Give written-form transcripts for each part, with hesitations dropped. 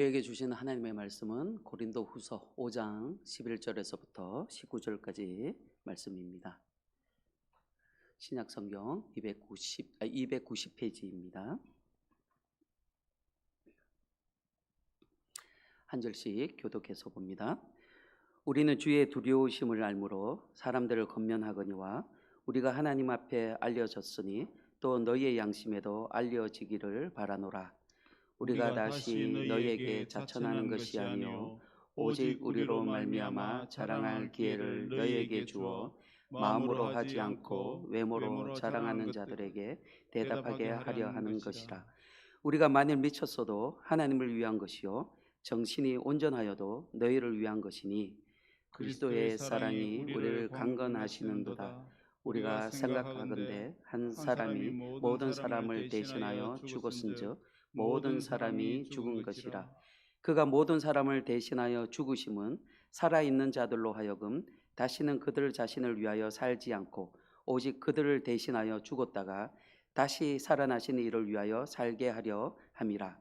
우리에게 주신 하나님의 말씀은 고린도후서 5장 11절에서부터 19절까지 말씀입니다. 신약성경 290페이지입니다. 한 절씩 교독해서 봅니다. 우리는 주의 두려우심을 알므로 사람들을 권면하거니와 우리가 하나님 앞에 알려졌으니 또 너희의 양심에도 알려지기를 바라노라. 우리가 다시 너희에게 자천하는 것이 아니요 오직 우리로 말미암아 자랑할 기회를 너희에게 주어 마음으로 하지 않고 외모로 자랑하는 자들에게 대답하게 하려 하는 것이라. 우리가 만일 미쳤어도 하나님을 위한 것이요 정신이 온전하여도 너희를 위한 것이니 그리스도의 사랑이 우리를 강건하시는도다. 우리가 생각하건대 한 사람이 모든 사람을 대신하여 죽었은즉 모든 사람이 죽은 것이라. 그가 모든 사람을 대신하여 죽으심은 살아있는 자들로 하여금 다시는 그들 자신을 위하여 살지 않고 오직 그들을 대신하여 죽었다가 다시 살아나신 이를 위하여 살게 하려 함이라.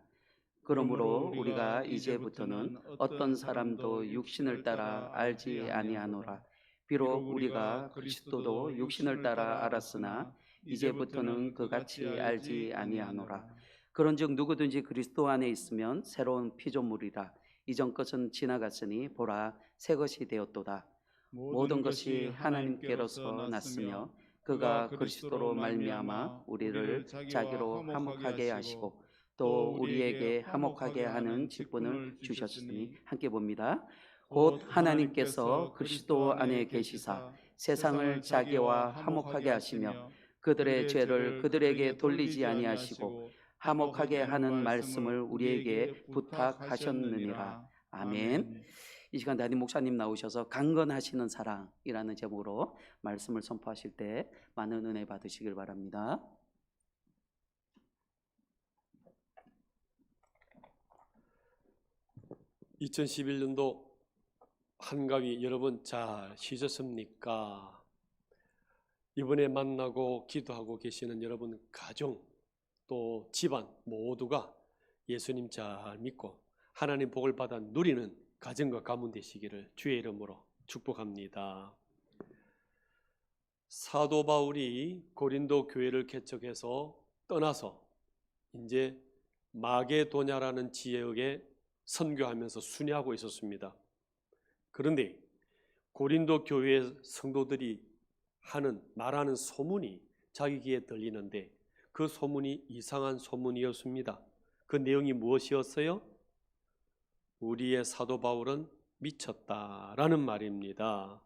그러므로 우리가 이제부터는 어떤 사람도 육신을 따라 알지 아니하노라. 비록 우리가 그리스도도 육신을 따라 알았으나 이제부터는 그같이 알지 아니하노라. 그런즉 누구든지 그리스도 안에 있으면 새로운 피조물이라. 이전 것은 지나갔으니 보라 새 것이 되었도다. 모든 것이 하나님께로서 났으며 그가 그리스도로 말미암아 우리를 자기로 화목하게 하시고 또 우리에게 화목하게 하는 직분을 주셨으니 함께 봅니다. 곧 하나님께서 그리스도 안에 계시사 세상을 자기와 화목하게 하시며 그들의 죄를 그들에게 돌리지 아니하시고 화목하게 하는 말씀을 우리에게 부탁하셨느니라. 아멘. 이 시간 담임 목사님 나오셔서 강건하시는 사랑이라는 제목으로 말씀을 선포하실 때 많은 은혜 받으시길 바랍니다. (2011년도) 한가위 여러분 잘 쉬셨습니까? 이번에 만나고 기도하고 계시는 여러분 가정 또 집안 모두가 예수님 잘 믿고 하나님 복을 받아 누리는 가정과 가문 되시기를 주의 이름으로 축복합니다. 사도 바울이 고린도 교회를 개척해서 떠나서 이제 마게도냐라는 지역에 선교하면서 순회하고 있었습니다. 그런데 고린도 교회의 성도들이 말하는 소문이 자기 귀에 들리는데 그 소문이 이상한 소문이었습니다. 그 내용이 무엇이었어요? 우리의 사도 바울은 미쳤다라는 말입니다.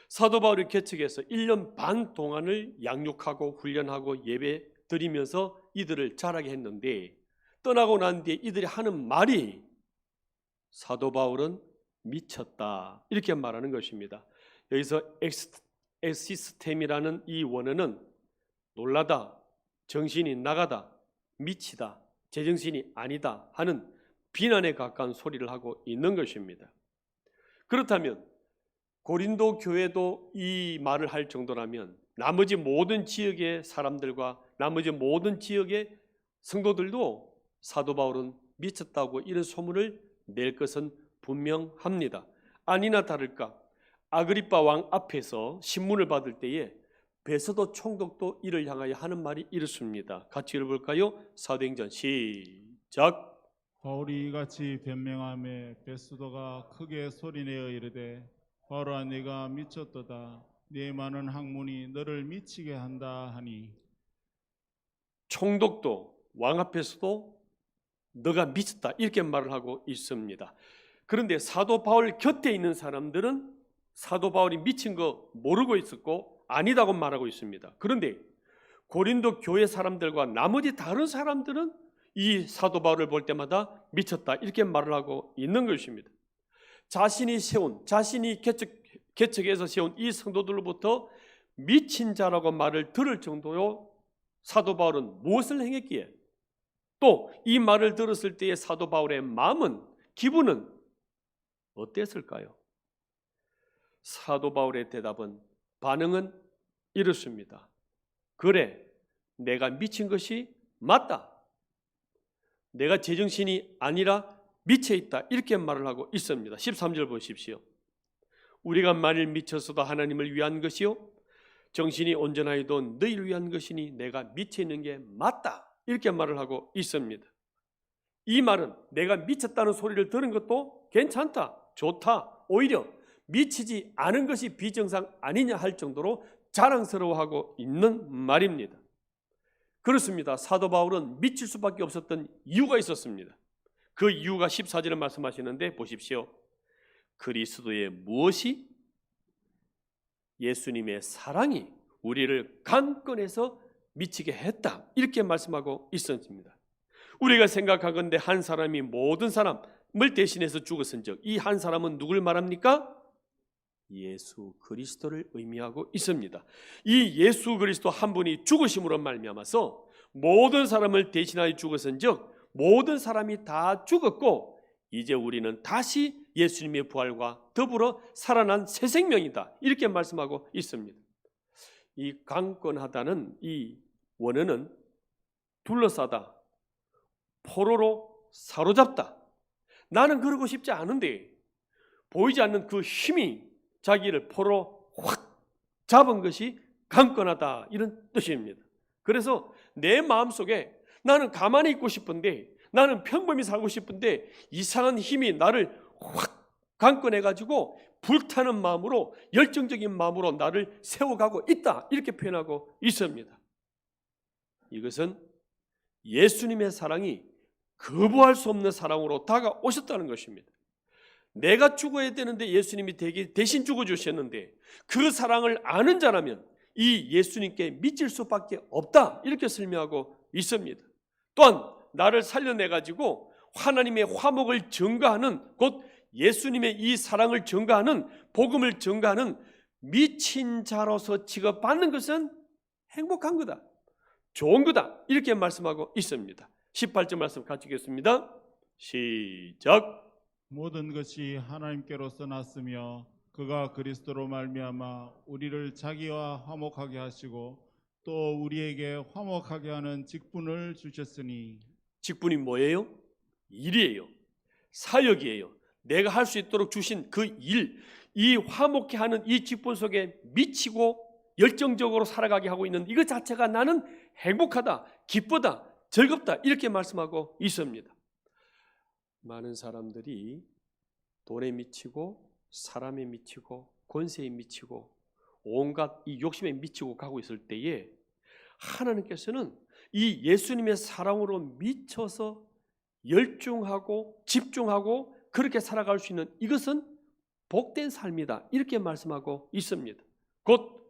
사도 바울이 개척해서 1년 반 동안을 양육하고 훈련하고 예배 드리면서 이들을 자라게 했는데 떠나고 난 뒤에 이들이 하는 말이 사도 바울은 미쳤다 이렇게 말하는 것입니다. 여기서 엑시스템이라는 이 원어는 놀라다, 정신이 나가다, 미치다, 제정신이 아니다 하는 비난에 가까운 소리를 하고 있는 것입니다. 그렇다면 고린도 교회도 이 말을 할 정도라면 나머지 모든 지역의 사람들과 나머지 모든 지역의 성도들도 사도 바울은 미쳤다고 이런 소문을 낼 것은 분명합니다. 아니나 다를까 아그리빠 왕 앞에서 신문을 받을 때에 베스도 총독도 이를 향하여 하는 말이 이렇습니다. 같이 읽어볼까요? 사도행전 시작. 바울이 이같이 변명하며 베스도가 크게 소리내어 이르되 바울아 네가 미쳤도다. 네 많은 학문이 너를 미치게 한다 하니. 총독도 왕 앞에서도 너가 미쳤다 이렇게 말을 하고 있습니다. 그런데 사도 바울 곁에 있는 사람들은 사도 바울이 미친 거 모르고 있었고 아니다고 말하고 있습니다. 그런데 고린도 교회 사람들과 나머지 다른 사람들은 이 사도 바울을 볼 때마다 미쳤다 이렇게 말을 하고 있는 것입니다. 자신이 개척해서 세운 이 성도들로부터 미친 자라고 말을 들을 정도로 사도 바울은 무엇을 행했기에 또 이 말을 들었을 때의 사도 바울의 마음은 기분은 어땠을까요? 사도 바울의 반응은 이렇습니다. 그래, 내가 미친 것이 맞다. 내가 제정신이 아니라 미쳐 있다 이렇게 말을 하고 있습니다. 13절 보십시오. 우리가 만일 미쳤어도 하나님을 위한 것이요 정신이 온전하여도 너희를 위한 것이니 내가 미쳐 있는 게 맞다 이렇게 말을 하고 있습니다. 이 말은 내가 미쳤다는 소리를 들은 것도 괜찮다, 좋다, 오히려 미치지 않은 것이 비정상 아니냐 할 정도로 자랑스러워하고 있는 말입니다. 그렇습니다. 사도 바울은 미칠 수밖에 없었던 이유가 있었습니다. 그 이유가 14절에 말씀하시는데 보십시오. 그리스도의 무엇이? 예수님의 사랑이 우리를 강권해서 미치게 했다 이렇게 말씀하고 있었습니다. 우리가 생각하건대 한 사람이 모든 사람을 대신해서 죽었은즉 이 한 사람은 누굴 말합니까? 예수 그리스도를 의미하고 있습니다. 이 예수 그리스도 한 분이 죽으심으로 말미암아서 모든 사람을 대신하여 죽었은즉 모든 사람이 다 죽었고 이제 우리는 다시 예수님의 부활과 더불어 살아난 새 생명이다 이렇게 말씀하고 있습니다. 이 강권하다는 이 원어는 둘러싸다, 포로로 사로잡다. 나는 그러고 싶지 않은데 보이지 않는 그 힘이 자기를 포로 확 잡은 것이 강권하다 이런 뜻입니다. 그래서 내 마음속에 나는 가만히 있고 싶은데 나는 평범히 살고 싶은데 이상한 힘이 나를 확 강권해가지고 불타는 마음으로 열정적인 마음으로 나를 세워가고 있다 이렇게 표현하고 있습니다. 이것은 예수님의 사랑이 거부할 수 없는 사랑으로 다가오셨다는 것입니다. 내가 죽어야 되는데 예수님이 대신 죽어주셨는데 그 사랑을 아는 자라면 이 예수님께 미칠 수밖에 없다 이렇게 설명하고 있습니다. 또한 나를 살려내가지고 하나님의 화목을 증거하는 곧 예수님의 이 사랑을 증거하는 복음을 증거하는 미친 자로서 취급받는 것은 행복한 거다, 좋은 거다 이렇게 말씀하고 있습니다. 18절 말씀 같이 읽겠습니다. 시작. 모든 것이 하나님께로서 났으며 그가 그리스도로 말미암아 우리를 자기와 화목하게 하시고 또 우리에게 화목하게 하는 직분을 주셨으니. 직분이 뭐예요? 일이에요. 사역이에요. 내가 할 수 있도록 주신 그 일, 이 화목케 하는 이 직분 속에 미치고 열정적으로 살아가게 하고 있는 이것 자체가 나는 행복하다, 기쁘다, 즐겁다 이렇게 말씀하고 있습니다. 많은 사람들이 돈에 미치고 사람에 미치고 권세에 미치고 온갖 이 욕심에 미치고 가고 있을 때에 하나님께서는 이 예수님의 사랑으로 미쳐서 열중하고 집중하고 그렇게 살아갈 수 있는 이것은 복된 삶이다 이렇게 말씀하고 있습니다. 곧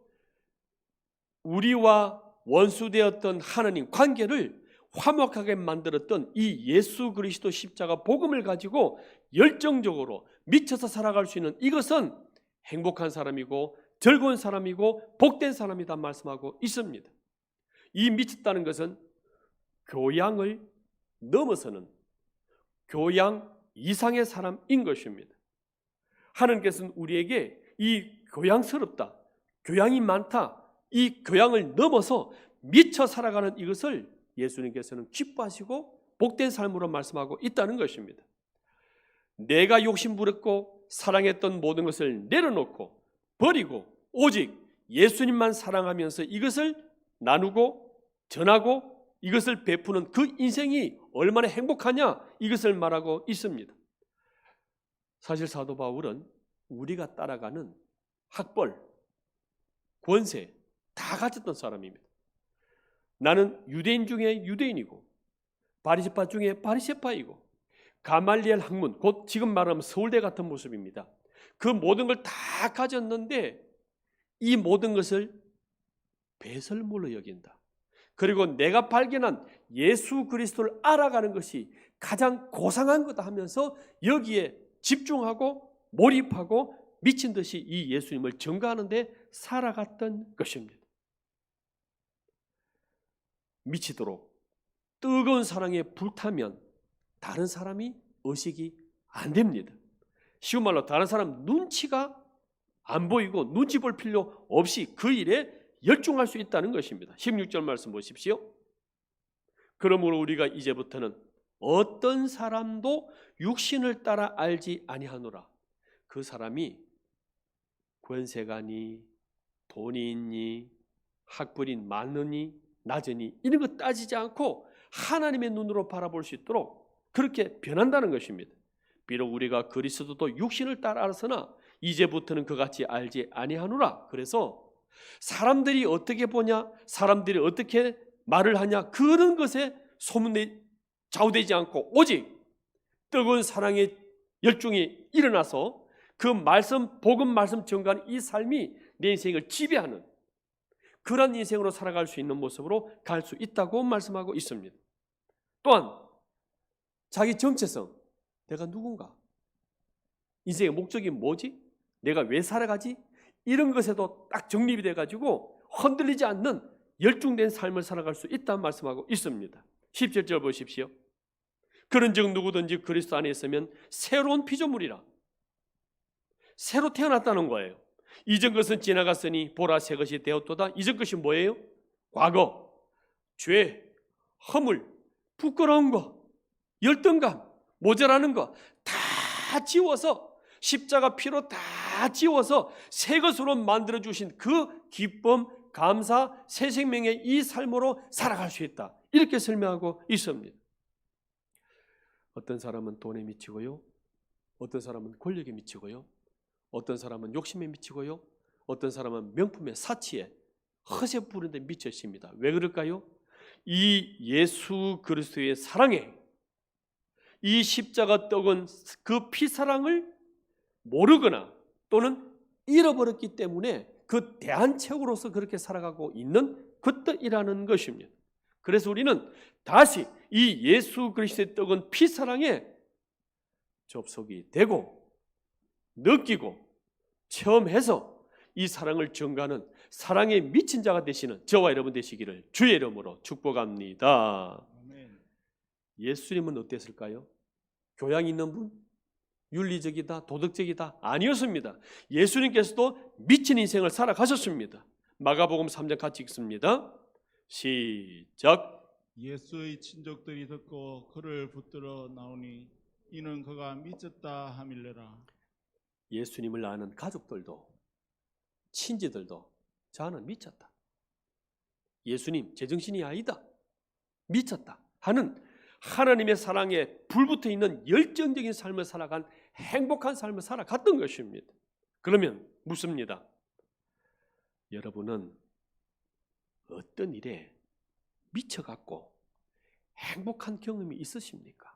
우리와 원수되었던 하나님 관계를 화목하게 만들었던 이 예수 그리스도 십자가 복음을 가지고 열정적으로 미쳐서 살아갈 수 있는 이것은 행복한 사람이고 즐거운 사람이고 복된 사람이다 말씀하고 있습니다. 이 미쳤다는 것은 교양을 넘어서는 교양 이상의 사람인 것입니다. 하나님께서는 우리에게 이 교양스럽다, 교양이 많다, 이 교양을 넘어서 미쳐 살아가는 이것을 예수님께서는 기뻐하시고 복된 삶으로 말씀하고 있다는 것입니다. 내가 욕심부렸고 사랑했던 모든 것을 내려놓고 버리고 오직 예수님만 사랑하면서 이것을 나누고 전하고 이것을 베푸는 그 인생이 얼마나 행복하냐 이것을 말하고 있습니다. 사실 사도 바울은 우리가 따라가는 학벌, 권세 다 가졌던 사람입니다. 나는 유대인 중에 유대인이고 바리새파 중에 바리새파이고 가말리엘 학문 곧 지금 말하면 서울대 같은 모습입니다. 그 모든 걸 다 가졌는데 이 모든 것을 배설물로 여긴다. 그리고 내가 발견한 예수 그리스도를 알아가는 것이 가장 고상한 거다 하면서 여기에 집중하고 몰입하고 미친 듯이 이 예수님을 증거하는 데 살아갔던 것입니다. 미치도록 뜨거운 사랑에 불타면 다른 사람이 의식이 안 됩니다. 쉬운 말로 다른 사람 눈치가 안 보이고 눈치 볼 필요 없이 그 일에 열중할 수 있다는 것입니다. 16절 말씀 보십시오. 그러므로 우리가 이제부터는 어떤 사람도 육신을 따라 알지 아니하노라. 그 사람이 권세가니 돈이 있니 학벌이 많으니 낮으니 이런 거 따지지 않고 하나님의 눈으로 바라볼 수 있도록 그렇게 변한다는 것입니다. 비록 우리가 그리스도도 육신을 따라 알았으나 이제부터는 그같이 알지 아니하노라. 그래서 사람들이 어떻게 보냐, 사람들이 어떻게 말을 하냐, 그런 것에 소문에 좌우되지 않고 오직 뜨거운 사랑의 열중이 일어나서 그 말씀, 복음 말씀 전가하는 이 삶이 내 인생을 지배하는 그런 인생으로 살아갈 수 있는 모습으로 갈 수 있다고 말씀하고 있습니다. 또한 자기 정체성, 내가 누군가, 인생의 목적이 뭐지? 내가 왜 살아가지? 이런 것에도 딱 정립이 돼가지고 흔들리지 않는 열중된 삶을 살아갈 수 있다는 말씀하고 있습니다. 17절 보십시오. 그런즉 누구든지 그리스도 안에 있으면 새로운 피조물이라. 새로 태어났다는 거예요. 이전 것은 지나갔으니 보라 새 것이 되었도다. 이전 것이 뭐예요? 과거, 죄, 허물, 부끄러운 거, 열등감, 모자라는 거 다 지워서 십자가 피로 다 지워서 새 것으로 만들어주신 그 기쁨, 감사, 새 생명의 이 삶으로 살아갈 수 있다. 이렇게 설명하고 있습니다. 어떤 사람은 돈에 미치고요. 어떤 사람은 권력에 미치고요. 어떤 사람은 욕심에 미치고요. 어떤 사람은 명품의 사치에 허세 부리는 데 미쳐 있습니다. 왜 그럴까요? 이 예수 그리스도의 사랑에 이 십자가 떡은 그 피사랑을 모르거나 또는 잃어버렸기 때문에 그 대안책으로서 그렇게 살아가고 있는 그것이라는 것입니다. 그래서 우리는 다시 이 예수 그리스도의 떡은 피사랑에 접속이 되고 느끼고 체험해서 이 사랑을 전가하는 사랑에 미친 자가 되시는 저와 여러분 되시기를 주의 이름으로 축복합니다. 아멘. 예수님은 어땠을까요? 교양 있는 분? 윤리적이다, 도덕적이다? 아니었습니다. 예수님께서도 미친 인생을 살아가셨습니다. 마가복음 3장 같이 읽습니다. 시작. 예수의 친족들이 듣고 그를 붙들어 나오니 이는 그가 미쳤다 하밀래라. 예수님을 아는 가족들도 친지들도 저는 미쳤다. 예수님 제정신이 아니다. 미쳤다 하는 하나님의 사랑에 불붙어 있는 열정적인 삶을 살아간 행복한 삶을 살아갔던 것입니다. 그러면 묻습니다. 여러분은 어떤 일에 미쳐갖고 행복한 경험이 있으십니까?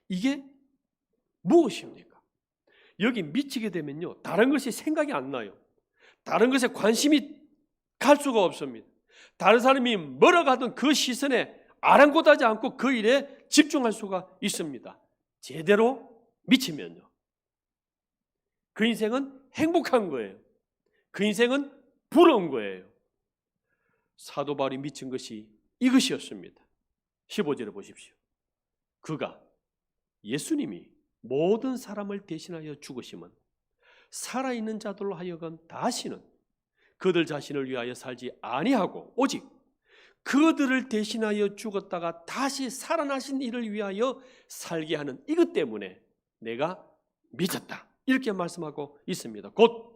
이게 무엇입니까? 여기 미치게 되면요, 다른 것이 생각이 안 나요. 다른 것에 관심이 갈 수가 없습니다. 다른 사람이 뭐라고 하든 그 시선에 아랑곳하지 않고 그 일에 집중할 수가 있습니다. 제대로 미치면요. 그 인생은 행복한 거예요. 그 인생은 부러운 거예요. 사도 바울이 미친 것이 이것이었습니다. 15절을 보십시오. 그가 예수님이 모든 사람을 대신하여 죽으심은 살아있는 자들로 하여금 다시는 그들 자신을 위하여 살지 아니하고 오직 그들을 대신하여 죽었다가 다시 살아나신 이를 위하여 살게 하는 이것 때문에 내가 미쳤다. 이렇게 말씀하고 있습니다. 곧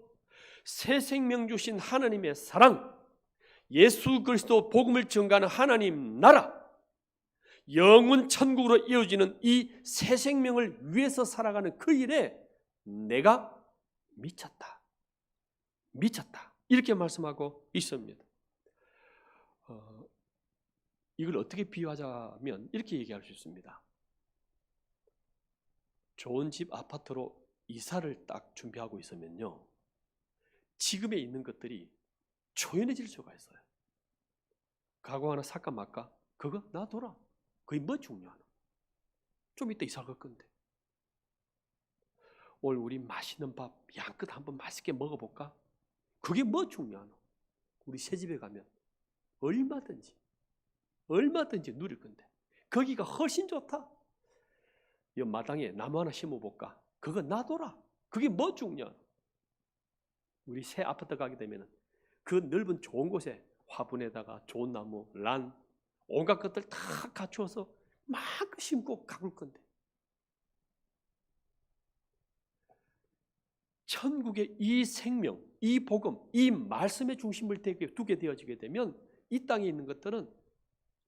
새 생명 주신 하나님의 사랑, 예수 그리스도 복음을 전가하는 하나님 나라, 영원 천국으로 이어지는 이 새 생명을 위해서 살아가는 그 일에 내가 미쳤다. 미쳤다. 이렇게 말씀하고 있습니다. 이걸 어떻게 비유하자면 이렇게 얘기할 수 있습니다. 좋은 집 아파트로 이사를 딱 준비하고 있으면요, 지금에 있는 것들이 초연해질 수가 있어요. 가구 하나 살까 말까? 그거 놔둬라. 그게 뭐 중요하나? 좀 이따 이사 갈 건데. 오늘 우리 맛있는 밥 양껏 한번 맛있게 먹어볼까? 그게 뭐 중요하나? 우리 새집에 가면 얼마든지 누릴 건데 거기가 훨씬 좋다. 이 마당에 나무 하나 심어볼까? 그거 놔둬라. 그게 뭐 중요하나? 우리 새 아파트 가게 되면 그 넓은 좋은 곳에 화분에다가 좋은 나무, 란, 온갖 것들 다 갖추어서 마음껏 심고 가꿀 건데 천국의 이 생명, 이 복음, 이 말씀의 중심을 두게 되어지게 되면 이 땅에 있는 것들은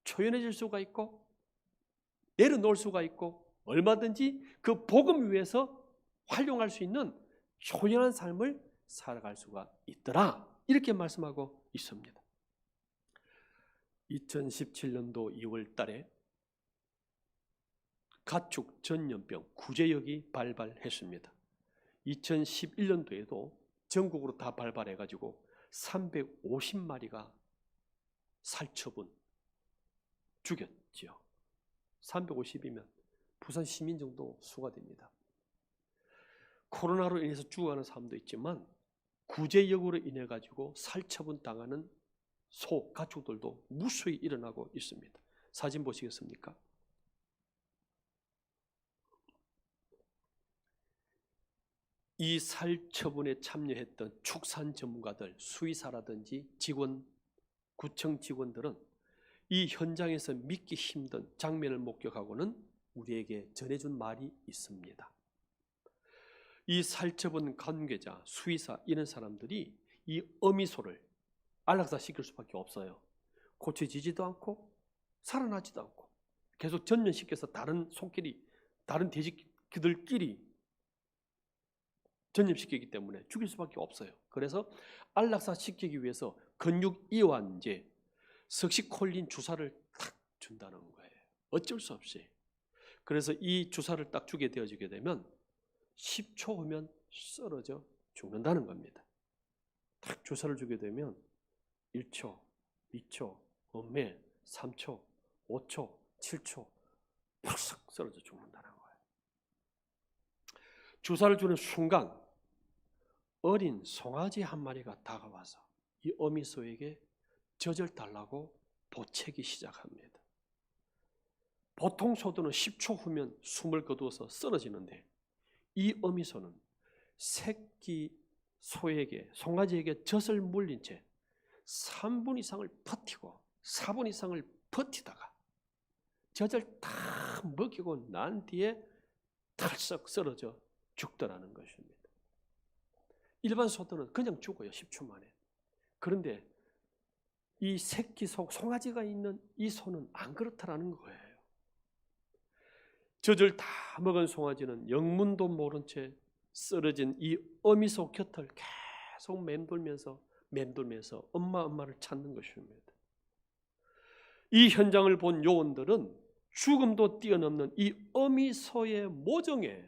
초연해질 수가 있고 내려놓을 수가 있고 얼마든지 그 복음 위에서 활용할 수 있는 효연한 삶을 살아갈 수가 있더라. 이렇게 말씀하고 있습니다. 2017년도 2월 달에 가축 전염병 구제역이 발발했습니다. 2011년도에도 전국으로 다 발발해가지고 350마리가 살처분 죽였지요. 350이면 부산 시민 정도 수가 됩니다. 코로나로 인해서 죽어가는 사람도 있지만 구제역으로 인해 가지고 살처분 당하는 소, 가축들도 무수히 일어나고 있습니다. 사진 보시겠습니까? 이 살처분에 참여했던 축산 전문가들, 수의사라든지 직원, 구청 직원들은 이 현장에서 믿기 힘든 장면을 목격하고는 우리에게 전해준 말이 있습니다. 이 살처분 관계자, 수의사 이런 사람들이 이 어미소를 안락사시킬 수밖에 없어요. 고쳐지지도 않고 살아나지도 않고 계속 전염시켜서 다른 소끼리, 다른 돼지들끼리 전염시키기 때문에 죽일 수밖에 없어요. 그래서 안락사시키기 위해서 근육이완제, 석시콜린 주사를 탁 준다는 거예요. 어쩔 수 없이. 그래서 이 주사를 딱 주게 되어지게 되면 10초 후면 쓰러져 죽는다는 겁니다. 딱 주사를 주게 되면 1초, 2초, 엄매, 3초, 5초, 7초 푹 쓰러져 죽는다는 거예요. 주사를 주는 순간 어린 송아지 한 마리가 다가와서 이 어미소에게 젖을 달라고 보채기 시작합니다. 보통 소들은 10초 후면 숨을 거두어서 쓰러지는데 이 어미소는 새끼 소에게, 송아지에게 젖을 물린 채 3분 이상을 버티고 4분 이상을 버티다가 젖을 다 먹이고 난 뒤에 털썩 쓰러져 죽더라는 것입니다. 일반 소들은 그냥 죽어요. 10초 만에. 그런데 이 새끼 소, 송아지가 있는 이 소는 안 그렇다라는 거예요. 젖을 다 먹은 송아지는 영문도 모른 채 쓰러진 이 어미소 곁을 계속 맴돌면서 엄마를 찾는 것입니다. 이 현장을 본 요원들은 죽음도 뛰어넘는 이 어미소의 모정에,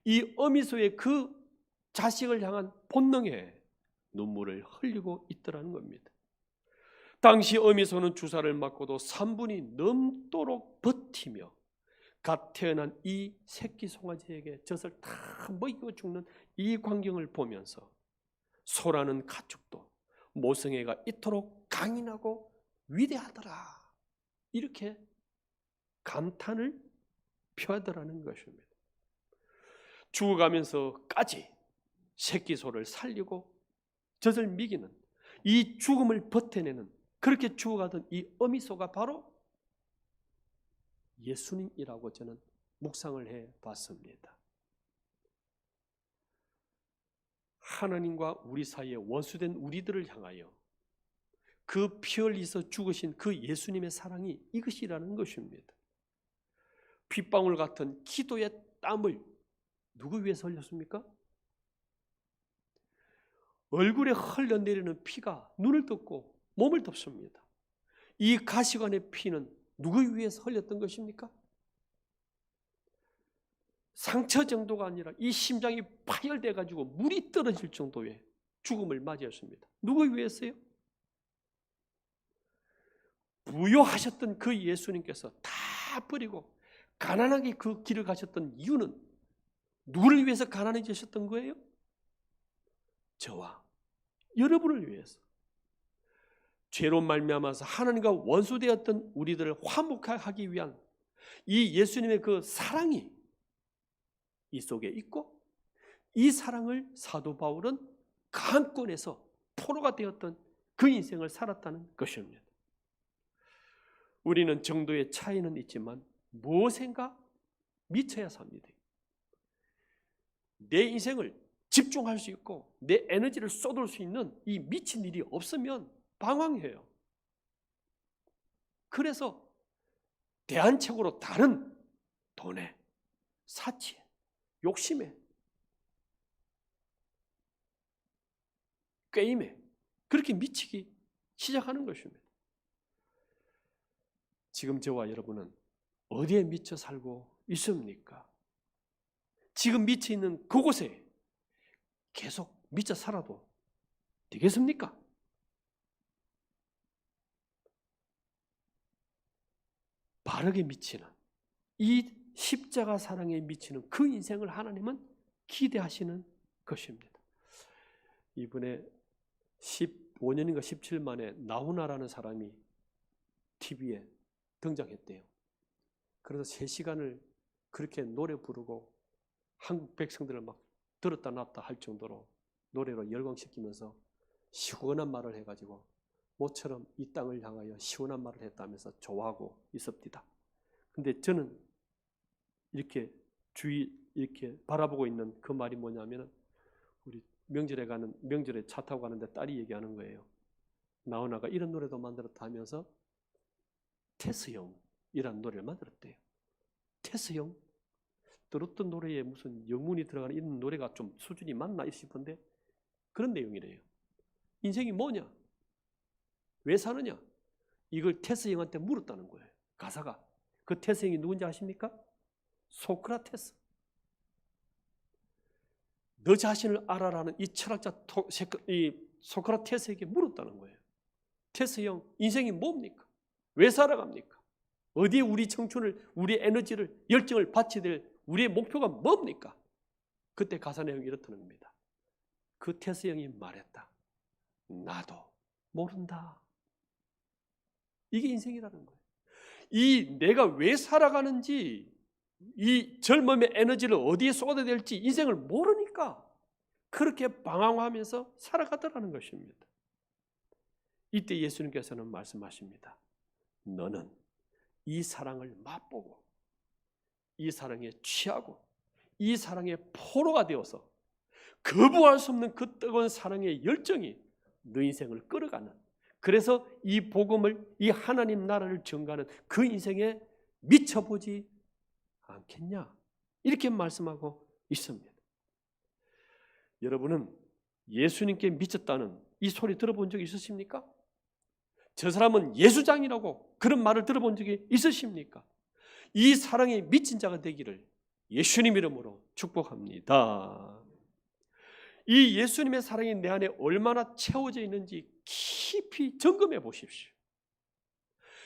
이 어미소의 그 자식을 향한 본능에 눈물을 흘리고 있더라는 겁니다. 당시 어미소는 주사를 맞고도 3분이 넘도록 버티며 갓 태어난 이 새끼 송아지에게 젖을 다 먹이고 죽는 이 광경을 보면서 소라는 가축도 모성애가 이토록 강인하고 위대하더라, 이렇게 감탄을 표하더라는 것입니다. 죽어가면서까지 새끼 소를 살리고 젖을 먹이는 이 죽음을 버텨내는, 그렇게 죽어가던 이 어미소가 바로 예수님이라고 저는 묵상을 해봤습니다. 하나님과 우리 사이에 원수된 우리들을 향하여 그 피 흘리서 죽으신 그 예수님의 사랑이 이것이라는 것입니다. 핏방울 같은 기도의 땀을 누구 위해서 흘렸습니까? 얼굴에 흘러내리는 피가 눈을 덮고 몸을 덮습니다. 이 가시관의 피는 누구 위해서 흘렸던 것입니까? 상처 정도가 아니라 이 심장이 파열돼 가지고 물이 떨어질 정도의 죽음을 맞이했습니다. 누구 위해서요? 부요하셨던 그 예수님께서 다 버리고 가난하게 그 길을 가셨던 이유는 누구를 위해서 가난해지셨던 거예요? 저와 여러분을 위해서. 죄로 말미암아서 하나님과 원수되었던 우리들을 화목하기 위한 이 예수님의 그 사랑이 이 속에 있고, 이 사랑을 사도 바울은 강권에서 포로가 되었던 그 인생을 살았다는 것입니다. 우리는 정도의 차이는 있지만 무엇인가 미쳐야 삽니다. 내 인생을 집중할 수 있고 내 에너지를 쏟을 수 있는 이 미친 일이 없으면 방황해요. 그래서 대안책으로 다른 돈에, 사치에, 욕심에, 게임에 그렇게 미치기 시작하는 것입니다. 지금 저와 여러분은 어디에 미쳐 살고 있습니까? 지금 미쳐 있는 그곳에 계속 미쳐 살아도 되겠습니까? 바르게 미치는 이 십자가 사랑에 미치는 그 인생을 하나님은 기대하시는 것입니다. 이번에 15년인가 17 만에 나훈아라는 사람이 TV에 등장했대요. 그래서 3시간을 그렇게 노래 부르고 한국 백성들을 막 들었다 놨다 할 정도로 노래로 열광시키면서 시원한 말을 해가지고 모처럼 이 땅을 향하여 시원한 말을 했다면서 좋아하고 있습니다. 근데 저는 이렇게 이렇게 바라보고 있는 그 말이 뭐냐면은 우리 명절에 차 타고 가는데 딸이 얘기하는 거예요. 나훈아가 이런 노래도 만들었다 하면서 테스형이라는 노래를 만들었대요. 테스형? 들었던 노래에 무슨 영문이 들어가는 이런 노래가 좀 수준이 맞나 싶은데 그런 내용이래요. 인생이 뭐냐? 왜 사느냐? 이걸 테스형한테 물었다는 거예요. 가사가. 그 테스형이 누군지 아십니까? 소크라테스. 너 자신을 알아라는 이 철학자 이 소크라테스에게 물었다는 거예요. 테스형, 인생이 뭡니까? 왜 살아갑니까? 어디에 우리 청춘을, 우리 에너지를, 열정을 바쳐야 될 우리의 목표가 뭡니까? 그때 가사 내용이 이렇다는 겁니다. 그 테스형이 말했다. 나도 모른다. 이게 인생이라는 거예요. 이 내가 왜 살아가는지, 이 젊음의 에너지를 어디에 쏟아야 될지 인생을 모르니까 그렇게 방황하면서 살아가더라는 것입니다. 이때 예수님께서는 말씀하십니다. 너는 이 사랑을 맛보고 이 사랑에 취하고 이 사랑의 포로가 되어서 거부할 수 없는 그 뜨거운 사랑의 열정이 너 인생을 끌어가는, 그래서 이 복음을, 이 하나님 나라를 증거하는 그 인생에 미쳐보지 않겠냐, 이렇게 말씀하고 있습니다. 여러분은 예수님께 미쳤다는 이 소리 들어본 적이 있으십니까? 저 사람은 예수장이라고 그런 말을 들어본 적이 있으십니까? 이 사랑에 미친 자가 되기를 예수님 이름으로 축복합니다. 이 예수님의 사랑이 내 안에 얼마나 채워져 있는지 깊이 점검해 보십시오.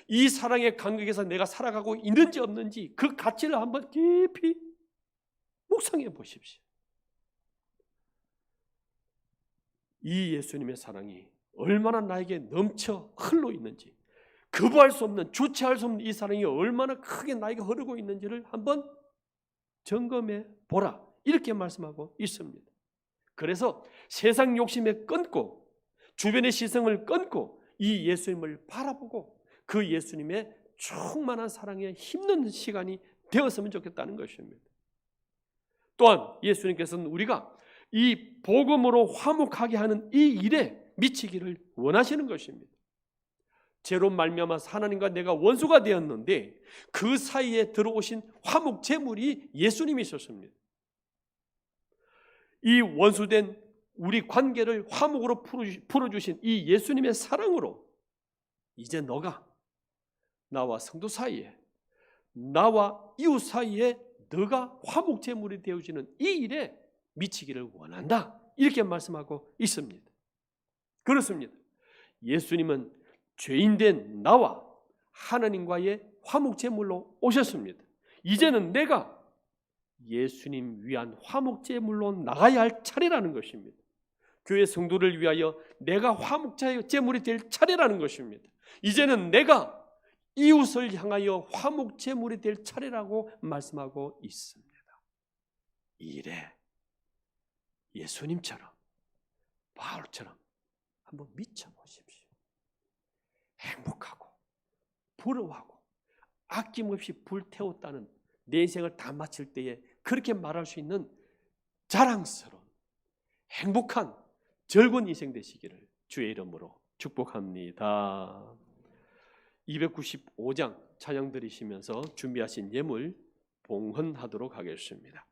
이 사랑의 간격에서 내가 살아가고 있는지 없는지 그 가치를 한번 깊이 묵상해 보십시오. 이 예수님의 사랑이 얼마나 나에게 넘쳐 흘러 있는지, 거부할 수 없는, 주체할 수 없는 이 사랑이 얼마나 크게 나에게 흐르고 있는지를 한번 점검해 보라, 이렇게 말씀하고 있습니다. 그래서 세상 욕심에 끊고 주변의 시선을 끊고 이 예수님을 바라보고 그 예수님의 충만한 사랑에 힘는 시간이 되었으면 좋겠다는 것입니다. 또한 예수님께서는 우리가 이 복음으로 화목하게 하는 이 일에 미치기를 원하시는 것입니다. 죄로 말미암아서 하나님과 내가 원수가 되었는데 그 사이에 들어오신 화목 제물이 예수님이셨습니다. 이 원수된 우리 관계를 화목으로 풀어주신 이 예수님의 사랑으로 이제 너가 나와 성도 사이에, 나와 이웃 사이에 너가 화목 제물이 되어지는 이 일에 미치기를 원한다, 이렇게 말씀하고 있습니다. 그렇습니다. 예수님은 죄인된 나와 하나님과의 화목 제물로 오셨습니다. 이제는 내가 예수님 위한 화목 제물로 나가야 할 차례라는 것입니다. 교회 성도를 위하여 내가 화목 제물이 될 차례라는 것입니다. 이제는 내가 이웃을 향하여 화목 제물이 될 차례라고 말씀하고 있습니다. 이 일에 예수님처럼, 바울처럼 한번 미쳐보십시오. 행복하고 부러워하고 아낌없이 불태웠다는 내 인생을 다 마칠 때에 그렇게 말할 수 있는 자랑스러운 행복한 즐거운 인생 되시기를 주의 이름으로 축복합니다. 295장 찬양 드리시면서 준비하신 예물 봉헌하도록 하겠습니다.